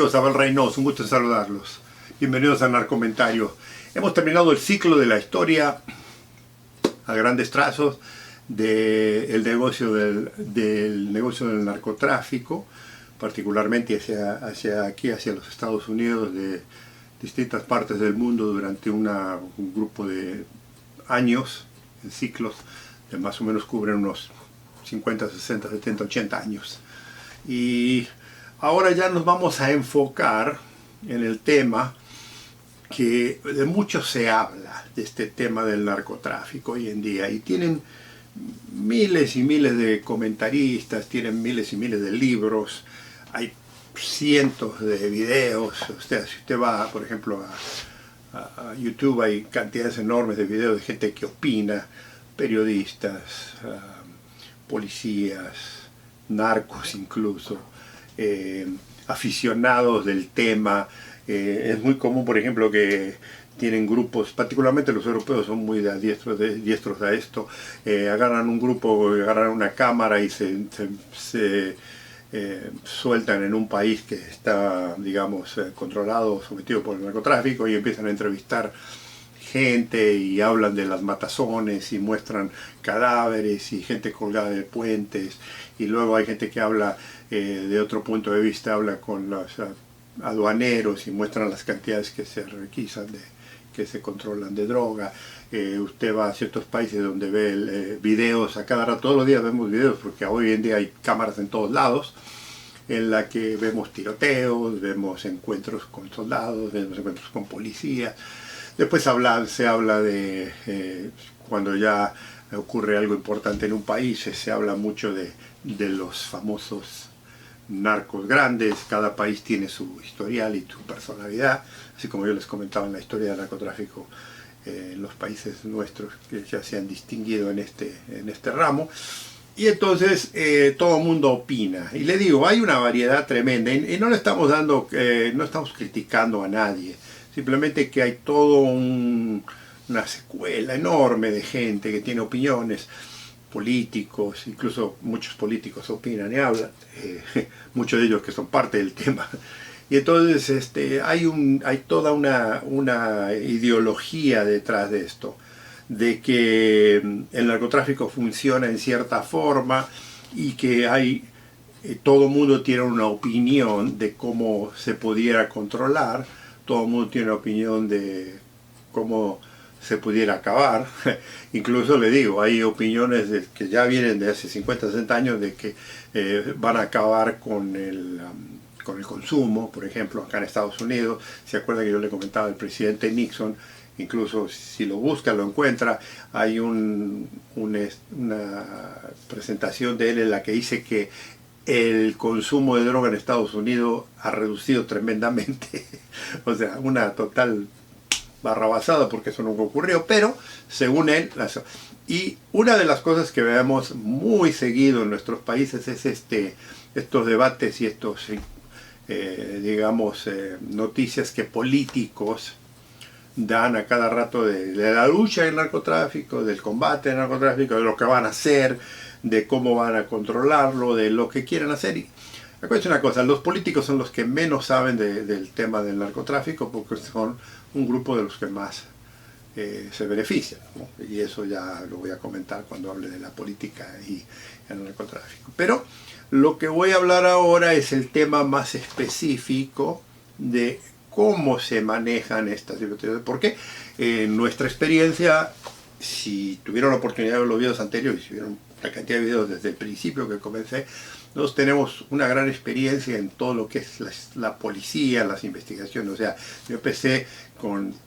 Amigos, Abel Reynoso, un gusto saludarlos. Bienvenidos a Narcomentario. Hemos terminado el ciclo de la historia a grandes trazos del negocio del narcotráfico, particularmente hacia los Estados Unidos, de distintas partes del mundo durante un grupo de años, en ciclos que más o menos cubren unos 50, 60, 70, 80 años. Y ahora ya nos vamos a enfocar en el tema que de mucho se habla, de este tema del narcotráfico hoy en día, y tienen miles y miles de comentaristas, tienen miles y miles de libros, hay cientos de videos. Si usted va, por ejemplo, a YouTube, hay cantidades enormes de videos de gente que opina, periodistas, policías, narcos incluso, aficionados del tema. Es muy común, por ejemplo, que tienen grupos, particularmente los europeos son muy diestros a esto, agarran un grupo, agarran una cámara y se sueltan en un país que está, digamos, controlado, sometido por el narcotráfico, y empiezan a entrevistar gente y hablan de las matazones y muestran cadáveres y gente colgada de puentes, y luego hay gente que habla de otro punto de vista, habla con los aduaneros y muestran las cantidades que se requisan, que se controlan de droga. Usted va a ciertos países donde ve videos a cada rato, todos los días vemos videos, porque hoy en día hay cámaras en todos lados, en la que vemos tiroteos, vemos encuentros con soldados, vemos encuentros con policías. Después se habla de cuando ya ocurre algo importante en un país, se habla mucho de los famosos narcos grandes. Cada país tiene su historial y su personalidad, así como yo les comentaba en la historia del narcotráfico en los países nuestros que ya se han distinguido en este ramo. Y entonces todo el mundo opina, y le digo, hay una variedad tremenda, y no le estamos no estamos criticando a nadie, simplemente que hay todo una secuela enorme de gente que tiene opiniones, políticos, incluso muchos políticos opinan y hablan, muchos de ellos que son parte del tema. Y entonces hay toda una ideología detrás de esto, de que el narcotráfico funciona en cierta forma y que todo el mundo tiene una opinión de cómo se pudiera controlar, todo el mundo tiene una opinión de cómo se pudiera acabar. Incluso le digo, hay opiniones que ya vienen de hace 50, 60 años de que van a acabar con el consumo, por ejemplo, acá en Estados Unidos. Se acuerda que yo le comentaba al presidente Nixon, incluso si lo busca, lo encuentra, hay una presentación de él en la que dice que el consumo de droga en Estados Unidos ha reducido tremendamente. O sea, una total barrabasada, porque eso nunca ocurrió, pero según él. Y una de las cosas que vemos muy seguido en nuestros países es estos debates y digamos, noticias que políticos dan a cada rato de la lucha del narcotráfico, del combate al narcotráfico, de lo que van a hacer, de cómo van a controlarlo, de lo que quieren hacer. Y acuérdense una cosa, los políticos son los que menos saben del tema del narcotráfico, porque son un grupo de los que más se benefician, ¿no? Y eso ya lo voy a comentar cuando hable de la política y el narcotráfico. Pero lo que voy a hablar ahora es el tema más específico de cómo se manejan estas situaciones, porque en nuestra experiencia, si tuvieron la oportunidad de ver los videos anteriores, si vieron la cantidad de videos desde el principio que comencé, nosotros tenemos una gran experiencia en todo lo que es la policía, las investigaciones. O sea, yo empecé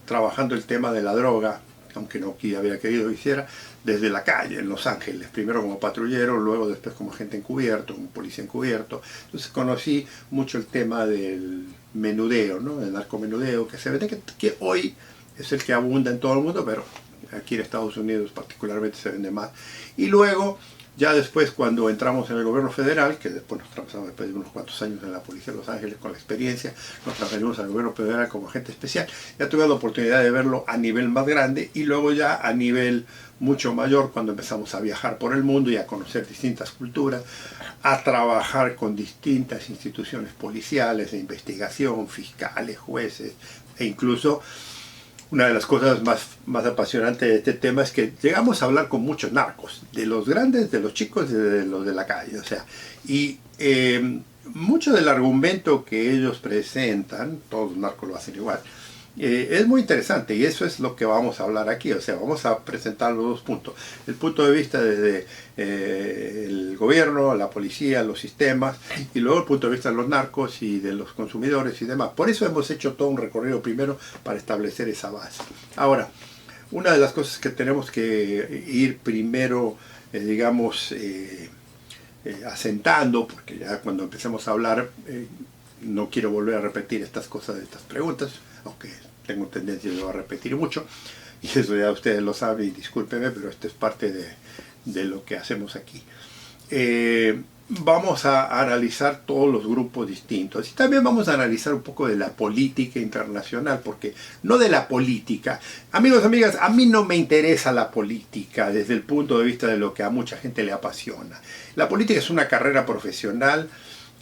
trabajando el tema de la droga, aunque no había querido que hiciera, desde la calle, en Los Ángeles, primero como patrullero, luego después como agente encubierto, como policía encubierto. Entonces conocí mucho el tema del menudeo, ¿no? El narcomenudeo, que se ve que hoy es el que abunda en todo el mundo, pero aquí en Estados Unidos particularmente se vende más. Y luego Ya después, cuando entramos en el gobierno federal, que después nos trasladamos después de unos cuantos años en la Policía de Los Ángeles con la experiencia, nos transferimos al gobierno federal como agente especial. Ya tuve la oportunidad de verlo a nivel más grande y luego ya a nivel mucho mayor cuando empezamos a viajar por el mundo y a conocer distintas culturas, a trabajar con distintas instituciones policiales de investigación, fiscales, jueces e incluso una de las cosas más apasionantes de este tema es que llegamos a hablar con muchos narcos, de los grandes, de los chicos, de los de la calle, o sea, y mucho del argumento que ellos presentan, todos los narcos lo hacen igual, es muy interesante y eso es lo que vamos a hablar aquí, o sea, vamos a presentar los dos puntos. El punto de vista desde el gobierno, la policía, los sistemas y luego el punto de vista de los narcos y de los consumidores y demás. Por eso hemos hecho todo un recorrido primero para establecer esa base. Ahora, una de las cosas que tenemos que ir primero, digamos, asentando, porque ya cuando empecemos a hablar no quiero volver a repetir estas cosas, estas preguntas, aunque tengo tendencia a repetir mucho, y eso ya ustedes lo saben, y discúlpenme, pero esto es parte de lo que hacemos aquí. Vamos a analizar todos los grupos distintos, y también vamos a analizar un poco de la política internacional, porque no de la política. Amigos, amigas, a mí no me interesa la política desde el punto de vista de lo que a mucha gente le apasiona. La política es una carrera profesional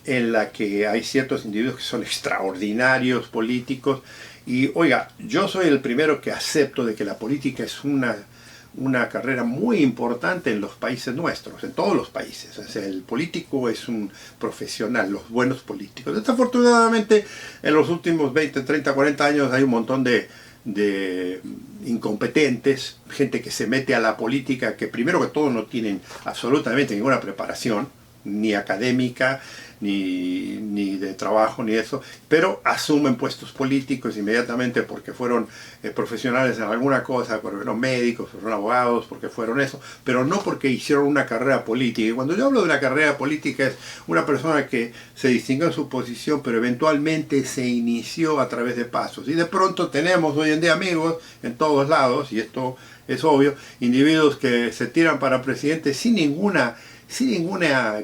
en la que hay ciertos individuos que son extraordinarios políticos y oiga, yo soy el primero que acepto de que la política es una carrera muy importante en los países nuestros, en todos los países. O sea, el político es un profesional, los buenos políticos. Desafortunadamente, en los últimos 20, 30, 40 años hay un montón de incompetentes, gente que se mete a la política que primero que todo no tienen absolutamente ninguna preparación, ni académica, ni de trabajo, ni eso, pero asumen puestos políticos inmediatamente porque fueron profesionales en alguna cosa, porque fueron médicos, fueron abogados, porque fueron eso, pero no porque hicieron una carrera política. Y cuando yo hablo de una carrera política es una persona que se distinguió en su posición, pero eventualmente se inició a través de pasos. Y de pronto tenemos hoy en día amigos en todos lados, y esto es obvio, individuos que se tiran para presidente sin ningún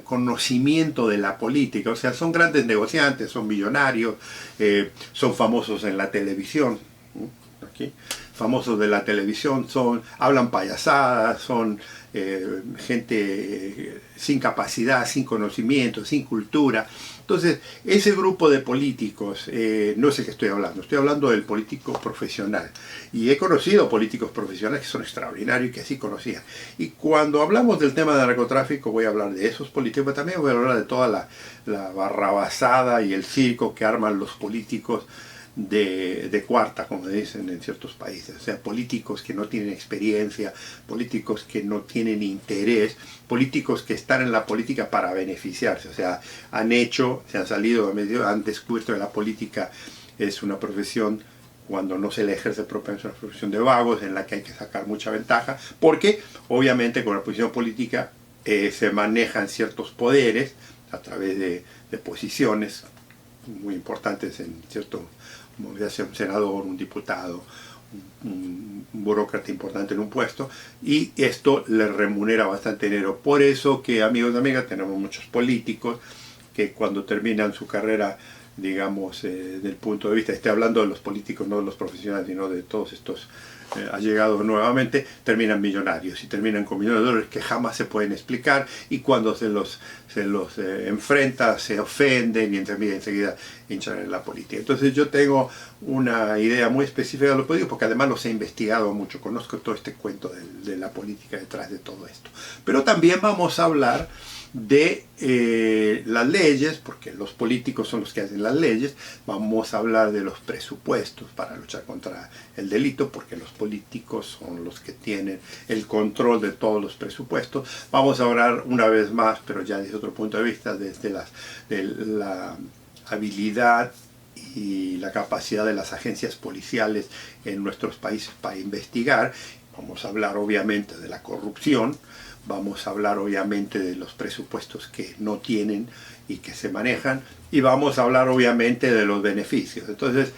conocimiento de la política. O sea, son grandes negociantes, son millonarios, son famosos en la televisión, aquí, famosos de la televisión, hablan payasadas, son gente sin capacidad, sin conocimiento, sin cultura. Entonces, ese grupo de políticos, no es el que estoy hablando del político profesional. Y he conocido políticos profesionales que son extraordinarios y que así conocían. Y cuando hablamos del tema del narcotráfico, voy a hablar de esos políticos, pero también voy a hablar de toda la barrabasada y el circo que arman los políticos de cuarta, como dicen en ciertos países. O sea, políticos que no tienen experiencia, políticos que no tienen interés, políticos que están en la política para beneficiarse. O sea, se han salido, han descubierto que la política es una profesión, cuando no se le ejerce propiamente, es una profesión de vagos en la que hay que sacar mucha ventaja, porque obviamente con la posición política se manejan ciertos poderes a través de posiciones muy importantes en cierto, ya sea un senador, un diputado, un burócrata importante en un puesto, y esto le remunera bastante dinero. Por eso que, amigos y amigas, tenemos muchos políticos que cuando terminan su carrera, digamos, del punto de vista, estoy hablando de los políticos, no de los profesionales, sino de todos estos allegados nuevamente, terminan millonarios y terminan con millones de dólares que jamás se pueden explicar, y cuando se los enfrenta se ofenden y enseguida hinchan en la política. Entonces yo tengo una idea muy específica de los políticos porque además los he investigado mucho, conozco todo este cuento de la política detrás de todo esto. Pero también vamos a hablar de las leyes, porque los políticos son los que hacen las leyes. Vamos a hablar de los presupuestos para luchar contra el delito, porque los políticos son los que tienen el control de todos los presupuestos. Vamos a hablar una vez más, pero ya desde otro punto de vista, desde la habilidad y la capacidad de las agencias policiales en nuestros países para investigar. Vamos a hablar obviamente de la corrupción, vamos a hablar obviamente de los presupuestos que no tienen y que se manejan, y vamos a hablar obviamente de los beneficios. Entonces,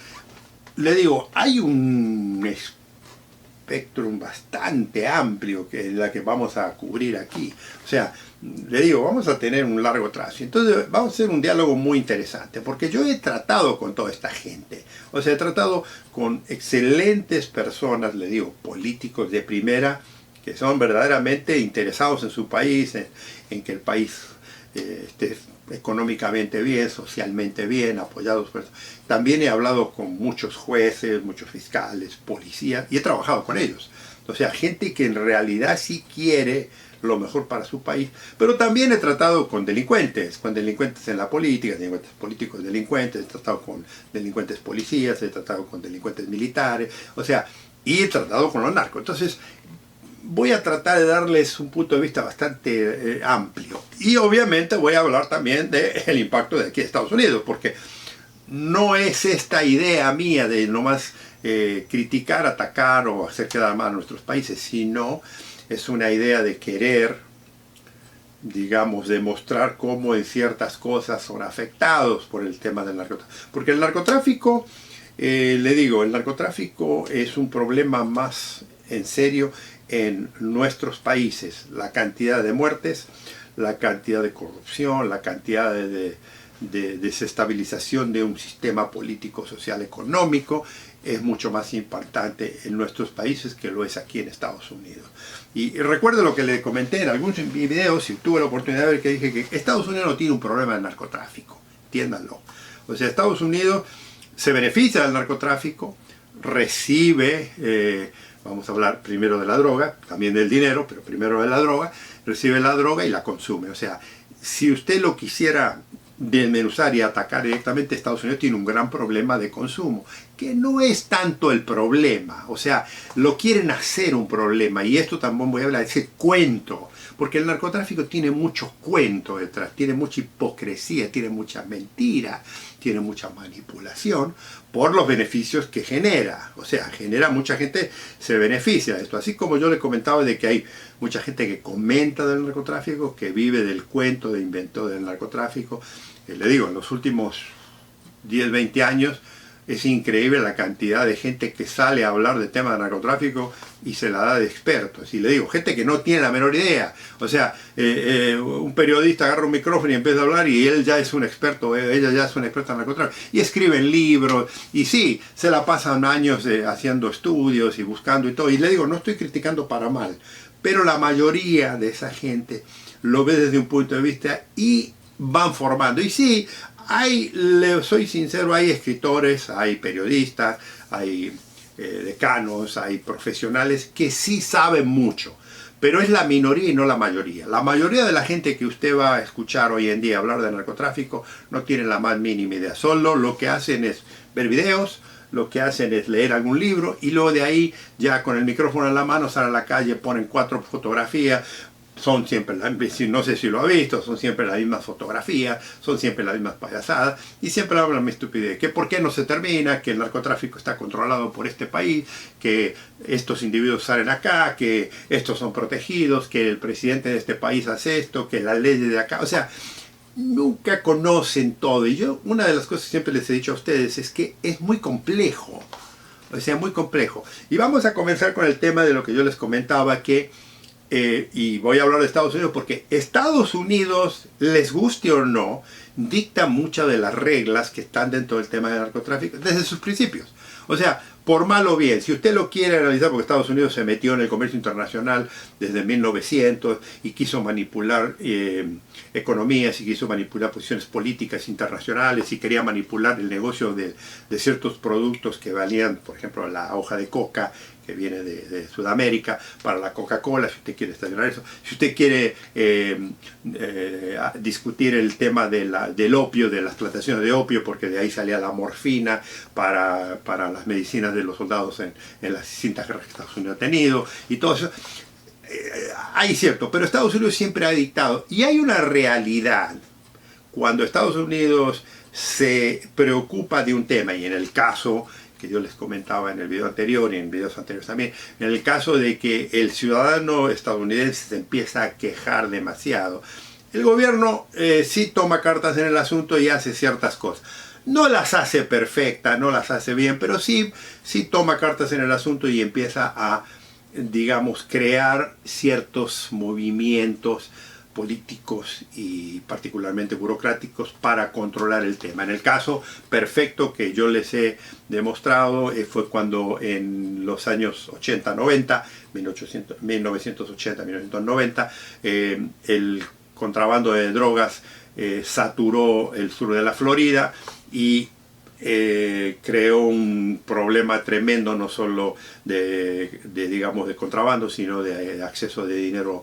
le digo, hay un espectro bastante amplio que es la que vamos a cubrir aquí. O sea, le digo, vamos a tener un largo trazo. Entonces vamos a hacer un diálogo muy interesante, porque yo he tratado con toda esta gente. O sea, he tratado con excelentes personas, le digo, políticos de primera, que son verdaderamente interesados en su país, en que el país esté económicamente bien, socialmente bien, apoyados por eso. También he hablado con muchos jueces, muchos fiscales, policías, y he trabajado con ellos. O sea, gente que en realidad sí quiere lo mejor para su país, pero también he tratado con delincuentes en la política, delincuentes políticos, delincuentes, he tratado con delincuentes policías, he tratado con delincuentes militares, o sea, y he tratado con los narcos. Entonces, voy a tratar de darles un punto de vista bastante amplio. Y obviamente voy a hablar también del impacto de aquí en Estados Unidos, porque no es esta idea mía de nomás criticar, atacar o hacer quedar mal a nuestros países, sino es una idea de querer, digamos, demostrar cómo en ciertas cosas son afectados por el tema del narcotráfico. Porque el narcotráfico, le digo, el narcotráfico es un problema más en serio en nuestros países. La cantidad de muertes, la cantidad de corrupción, la cantidad de desestabilización de un sistema político, social, económico, es mucho más impactante en nuestros países que lo es aquí en Estados Unidos. Y recuerdo lo que le comenté en algunos videos, si tuve la oportunidad de ver, que dije que Estados Unidos no tiene un problema de narcotráfico, entiéndanlo. O sea, Estados Unidos se beneficia del narcotráfico, recibe, vamos a hablar primero de la droga, también del dinero, pero primero de la droga, recibe la droga y la consume. O sea, si usted lo quisiera desmenuzar y atacar directamente, Estados Unidos tiene un gran problema de consumo, que no es tanto el problema, o sea, lo quieren hacer un problema, y esto también voy a hablar de ese cuento, porque el narcotráfico tiene mucho cuento detrás, tiene mucha hipocresía, tiene mucha mentira, tiene mucha manipulación, por los beneficios que genera. O sea, genera, mucha gente se beneficia de esto. Así como yo le comentaba de que hay mucha gente que comenta del narcotráfico, que vive del cuento de invento del narcotráfico. Le digo, en los últimos 10, 20 años es increíble la cantidad de gente que sale a hablar de temas de narcotráfico y se la da de expertos. Y le digo, gente que no tiene la menor idea. O sea, un periodista agarra un micrófono y empieza a hablar y él ya es un experto, ella ya es una experta en narcotráfico. Y escriben libros, y sí, se la pasan años haciendo estudios y buscando y todo. Y le digo, no estoy criticando para mal, pero la mayoría de esa gente lo ve desde un punto de vista y van formando. Y sí, le soy sincero, hay escritores, hay periodistas, hay decanos, hay profesionales que sí saben mucho, pero es la minoría y no la mayoría. La mayoría de la gente que usted va a escuchar hoy en día hablar de narcotráfico no tiene la más mínima idea. Solo lo que hacen es ver videos, lo que hacen es leer algún libro, y luego de ahí, ya con el micrófono en la mano, salen a la calle, ponen 4 fotografías. Son siempre las, no sé si lo ha visto, son siempre las mismas fotografías, son siempre las mismas payasadas, y siempre hablan mi estupidez, que por qué no se termina, que el narcotráfico está controlado por este país, que estos individuos salen acá, que estos son protegidos, que el presidente de este país hace esto, que las leyes de acá, o sea, nunca conocen todo. Y yo, una de las cosas que siempre les he dicho a ustedes es que es muy complejo, o sea, muy complejo. Y vamos a comenzar con el tema de lo que yo les comentaba, que y voy a hablar de Estados Unidos porque Estados Unidos, les guste o no, dicta muchas de las reglas que están dentro del tema del narcotráfico desde sus principios. O sea, por mal o bien, si usted lo quiere analizar, porque Estados Unidos se metió en el comercio internacional desde 1900 y quiso manipular economías y quiso manipular posiciones políticas internacionales y quería manipular el negocio de ciertos productos que valían, por ejemplo, la hoja de coca, que viene de Sudamérica, para la Coca-Cola, si usted quiere estacionar eso. Si usted quiere discutir el tema del opio, de las plantaciones de opio, porque de ahí salía la morfina para las medicinas de los soldados en las distintas guerras que Estados Unidos ha tenido, y todo eso. Hay cierto, pero Estados Unidos siempre ha dictado, y hay una realidad. Cuando Estados Unidos se preocupa de un tema, y en el caso que yo les comentaba en el video anterior y en videos anteriores también, en el caso de que el ciudadano estadounidense se empieza a quejar demasiado, el gobierno sí toma cartas en el asunto y hace ciertas cosas. No las hace perfectas, no las hace bien, pero sí toma cartas en el asunto y empieza a digamos, crear ciertos movimientos políticos y particularmente burocráticos para controlar el tema. En el caso perfecto que yo les he demostrado fue cuando en los años 80-90, 1980-1990, el contrabando de drogas saturó el sur de la Florida y creó un problema tremendo, no solo digamos, de contrabando, sino de acceso de dinero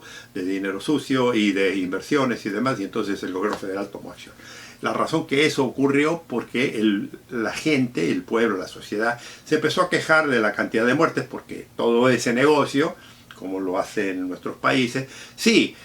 sucio y de inversiones y demás, y entonces el gobierno federal tomó acción. La razón que eso ocurrió porque la gente, el pueblo, la sociedad, se empezó a quejar de la cantidad de muertes, porque todo ese negocio, como lo hacen en nuestros países, sí.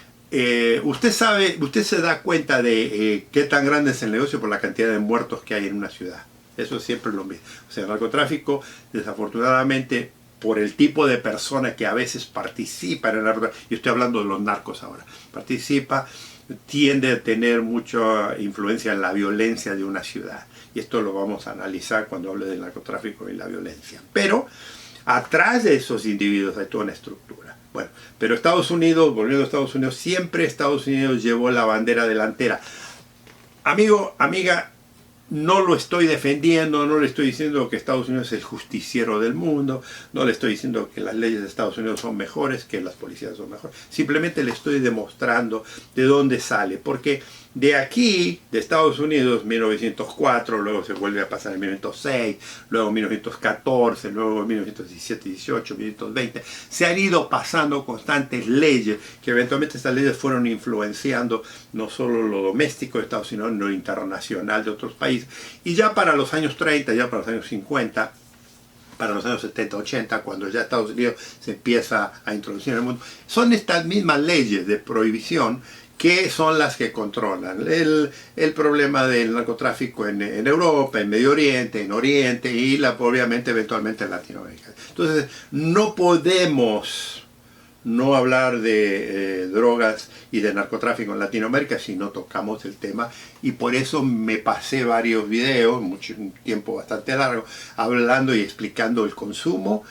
Usted se da cuenta de qué tan grande es el negocio por la cantidad de muertos que hay en una ciudad. Eso es siempre lo mismo. O sea, el narcotráfico, desafortunadamente, por el tipo de persona que a veces participa en el narcotráfico, y estoy hablando de los narcos ahora, tiende a tener mucha influencia en la violencia de una ciudad. Y esto lo vamos a analizar cuando hable del narcotráfico y la violencia. Pero atrás de esos individuos hay toda una estructura. Bueno, pero Estados Unidos, volviendo a Estados Unidos, siempre Estados Unidos llevó la bandera delantera. Amigo, amiga, no lo estoy defendiendo, no le estoy diciendo que Estados Unidos es el justiciero del mundo, no le estoy diciendo que las leyes de Estados Unidos son mejores, que las policías son mejores. Simplemente le estoy demostrando de dónde sale, porque de aquí, de Estados Unidos, 1904, luego se vuelve a pasar en 1906, luego 1914, luego 1917, 18, 1920, se han ido pasando constantes leyes, que eventualmente estas leyes fueron influenciando no solo lo doméstico de Estados Unidos, sino lo internacional de otros países. Y ya para los años 30, ya para los años 50, para los años 70, 80, cuando ya Estados Unidos se empieza a introducir en el mundo, son estas mismas leyes de prohibición que son las que controlan el problema del narcotráfico en Europa, en Medio Oriente, en Oriente y obviamente eventualmente en Latinoamérica. Entonces no podemos no hablar de drogas y de narcotráfico en Latinoamérica si no tocamos el tema, y por eso me pasé varios videos, un tiempo bastante largo, hablando y explicando el consumo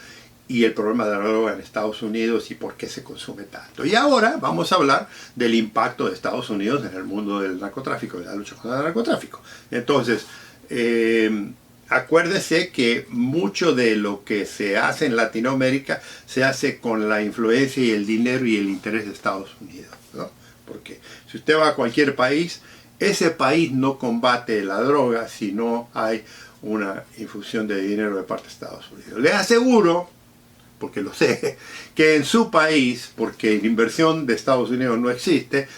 y el problema de la droga en Estados Unidos y por qué se consume tanto. Y ahora vamos a hablar del impacto de Estados Unidos en el mundo del narcotráfico, de la lucha contra el narcotráfico. Entonces, acuérdese que mucho de lo que se hace en Latinoamérica se hace con la influencia y el dinero y el interés de Estados Unidos, ¿no? Porque si usted va a cualquier país, ese país no combate la droga si no hay una infusión de dinero de parte de Estados Unidos. Le aseguro, porque lo sé, que en su país, porque la inversión de Estados Unidos no existe,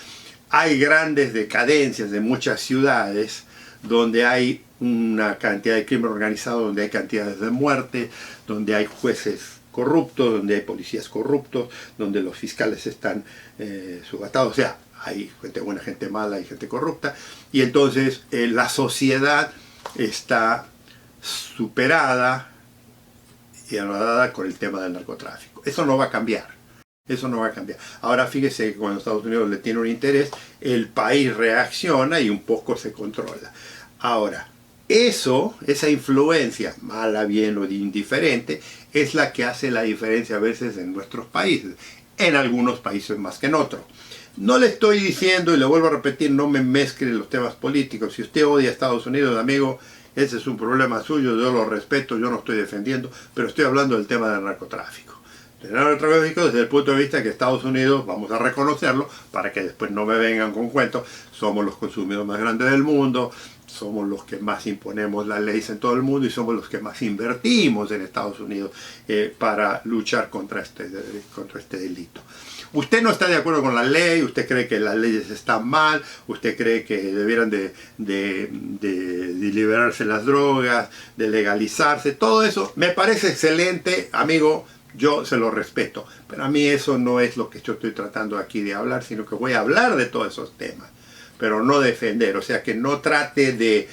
hay grandes decadencias de muchas ciudades donde hay una cantidad de crimen organizado, donde hay cantidades de muerte, donde hay jueces corruptos, donde hay policías corruptos, donde los fiscales están subatados. O sea, hay gente buena, gente mala y gente corrupta. Y entonces la sociedad está superada y anodada con el tema del narcotráfico. Eso no va a cambiar. Eso no va a cambiar. Ahora fíjese que cuando Estados Unidos le tiene un interés, el país reacciona y un poco se controla. Ahora, esa influencia, mala, bien o indiferente, es la que hace la diferencia a veces en nuestros países. En algunos países más que en otros. No le estoy diciendo, y le vuelvo a repetir, no me mezcle los temas políticos. Si usted odia a Estados Unidos, amigo, ese es un problema suyo, yo lo respeto, yo no estoy defendiendo, pero estoy hablando del tema del narcotráfico. El narcotráfico desde el punto de vista que Estados Unidos, vamos a reconocerlo, para que después no me vengan con cuentos, somos los consumidores más grandes del mundo, somos los que más imponemos las leyes en todo el mundo y somos los que más invertimos en Estados Unidos para luchar contra este delito. Usted no está de acuerdo con la ley, usted cree que las leyes están mal, usted cree que debieran de liberarse las drogas, de legalizarse, todo eso me parece excelente, amigo, yo se lo respeto, pero a mí eso no es lo que yo estoy tratando aquí de hablar, sino que voy a hablar de todos esos temas, pero no defender, o sea que no trate de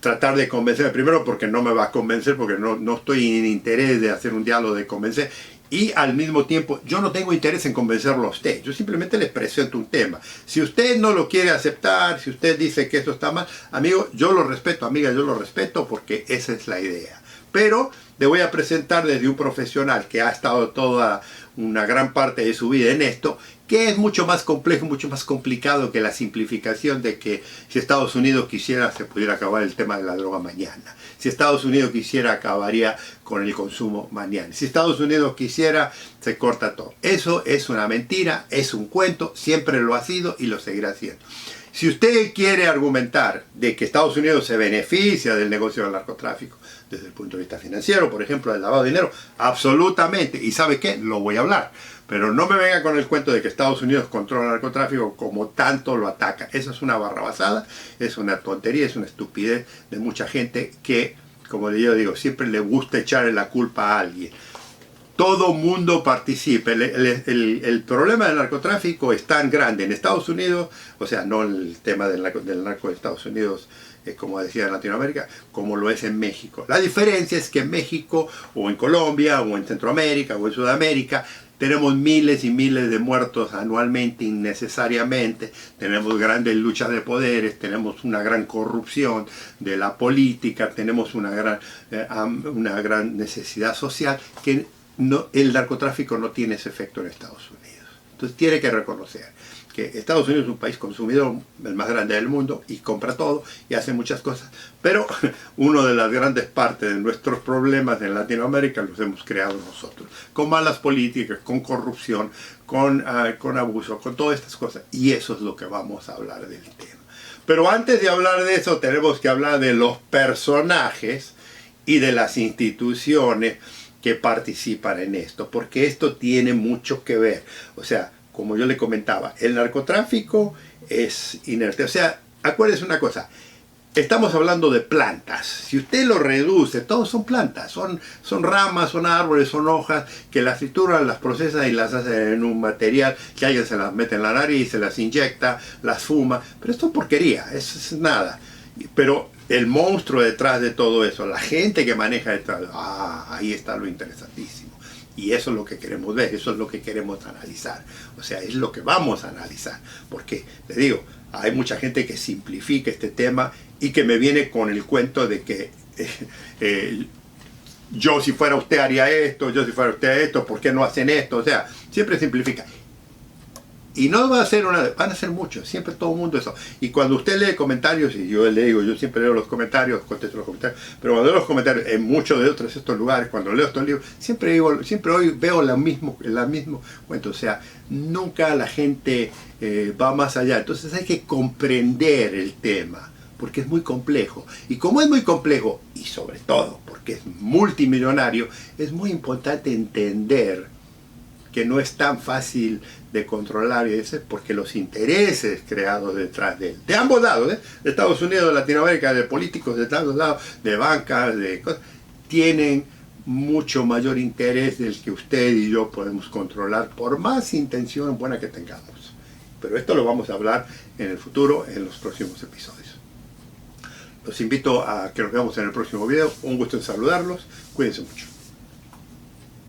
tratar de convencer, primero porque no me va a convencer, porque no estoy en interés de hacer un diálogo de convencer, y al mismo tiempo yo no tengo interés en convencerlo a usted, yo simplemente le presento un tema. Si usted no lo quiere aceptar, si usted dice que eso está mal, amigo, yo lo respeto, amiga, yo lo respeto porque esa es la idea. Pero le voy a presentar desde un profesional que ha estado toda una gran parte de su vida en esto, que es mucho más complejo, mucho más complicado que la simplificación de que si Estados Unidos quisiera se pudiera acabar el tema de la droga mañana. Si Estados Unidos quisiera acabaría con el consumo mañana. Si Estados Unidos quisiera se corta todo. Eso es una mentira, es un cuento, siempre lo ha sido y lo seguirá siendo. Si usted quiere argumentar de que Estados Unidos se beneficia del negocio del narcotráfico desde el punto de vista financiero, por ejemplo, del lavado de dinero, absolutamente. ¿Y sabe qué? Lo voy a hablar. Pero no me venga con el cuento de que Estados Unidos controla el narcotráfico como tanto lo ataca. Eso es una barrabasada, es una tontería, es una estupidez de mucha gente que, como yo digo, siempre le gusta echarle la culpa a alguien. Todo mundo participa. El problema del narcotráfico es tan grande en Estados Unidos, o sea, no el tema del narco de Estados Unidos, como decía en Latinoamérica, como lo es en México. La diferencia es que en México, o en Colombia, o en Centroamérica, o en Sudamérica, tenemos miles y miles de muertos anualmente innecesariamente, tenemos grandes luchas de poderes, tenemos una gran corrupción de la política, tenemos una gran necesidad social que el narcotráfico no tiene ese efecto en Estados Unidos. Entonces tiene que reconocer que Estados Unidos es un país consumidor, el más grande del mundo, y compra todo y hace muchas cosas, pero una de las grandes partes de nuestros problemas en Latinoamérica los hemos creado nosotros, con malas políticas, con corrupción, con abuso, con todas estas cosas, y eso es lo que vamos a hablar del tema. Pero antes de hablar de eso tenemos que hablar de los personajes y de las instituciones que participan en esto, porque esto tiene mucho que ver. O sea, como yo le comentaba, el narcotráfico es inerte. O sea, acuérdese una cosa, estamos hablando de plantas. Si usted lo reduce, todos son plantas, son ramas, son árboles, son hojas, que las trituran, las procesan y las hacen en un material que alguien se las mete en la nariz, se las inyecta, las fuma. Pero esto es porquería, eso es nada. Pero el monstruo detrás de todo eso, la gente que maneja detrás, ahí está lo interesantísimo. Y eso es lo que queremos ver, eso es lo que queremos analizar. O sea, es lo que vamos a analizar. Porque, le digo, hay mucha gente que simplifica este tema y que me viene con el cuento de que yo si fuera usted haría esto, yo si fuera usted esto, ¿por qué no hacen esto? O sea, siempre simplifica. Y no va a ser van a ser muchos, siempre todo el mundo eso. Y cuando usted lee comentarios, y yo le digo, yo siempre leo los comentarios, contesto los comentarios, pero cuando leo los comentarios en muchos de estos lugares, cuando leo estos libros, siempre hoy veo la mismo cuento. O sea, nunca la gente va más allá. Entonces hay que comprender el tema, porque es muy complejo. Y como es muy complejo, y sobre todo porque es multimillonario, es muy importante entender que no es tan fácil de controlar, y ese porque los intereses creados detrás de él, de ambos lados, de Estados Unidos, de Latinoamérica, de políticos de todos lados, de bancas, de cosas, tienen mucho mayor interés del que usted y yo podemos controlar, por más intención buena que tengamos. Pero esto lo vamos a hablar en el futuro, en los próximos episodios. Los invito a que nos veamos en el próximo video. Un gusto en saludarlos. Cuídense mucho.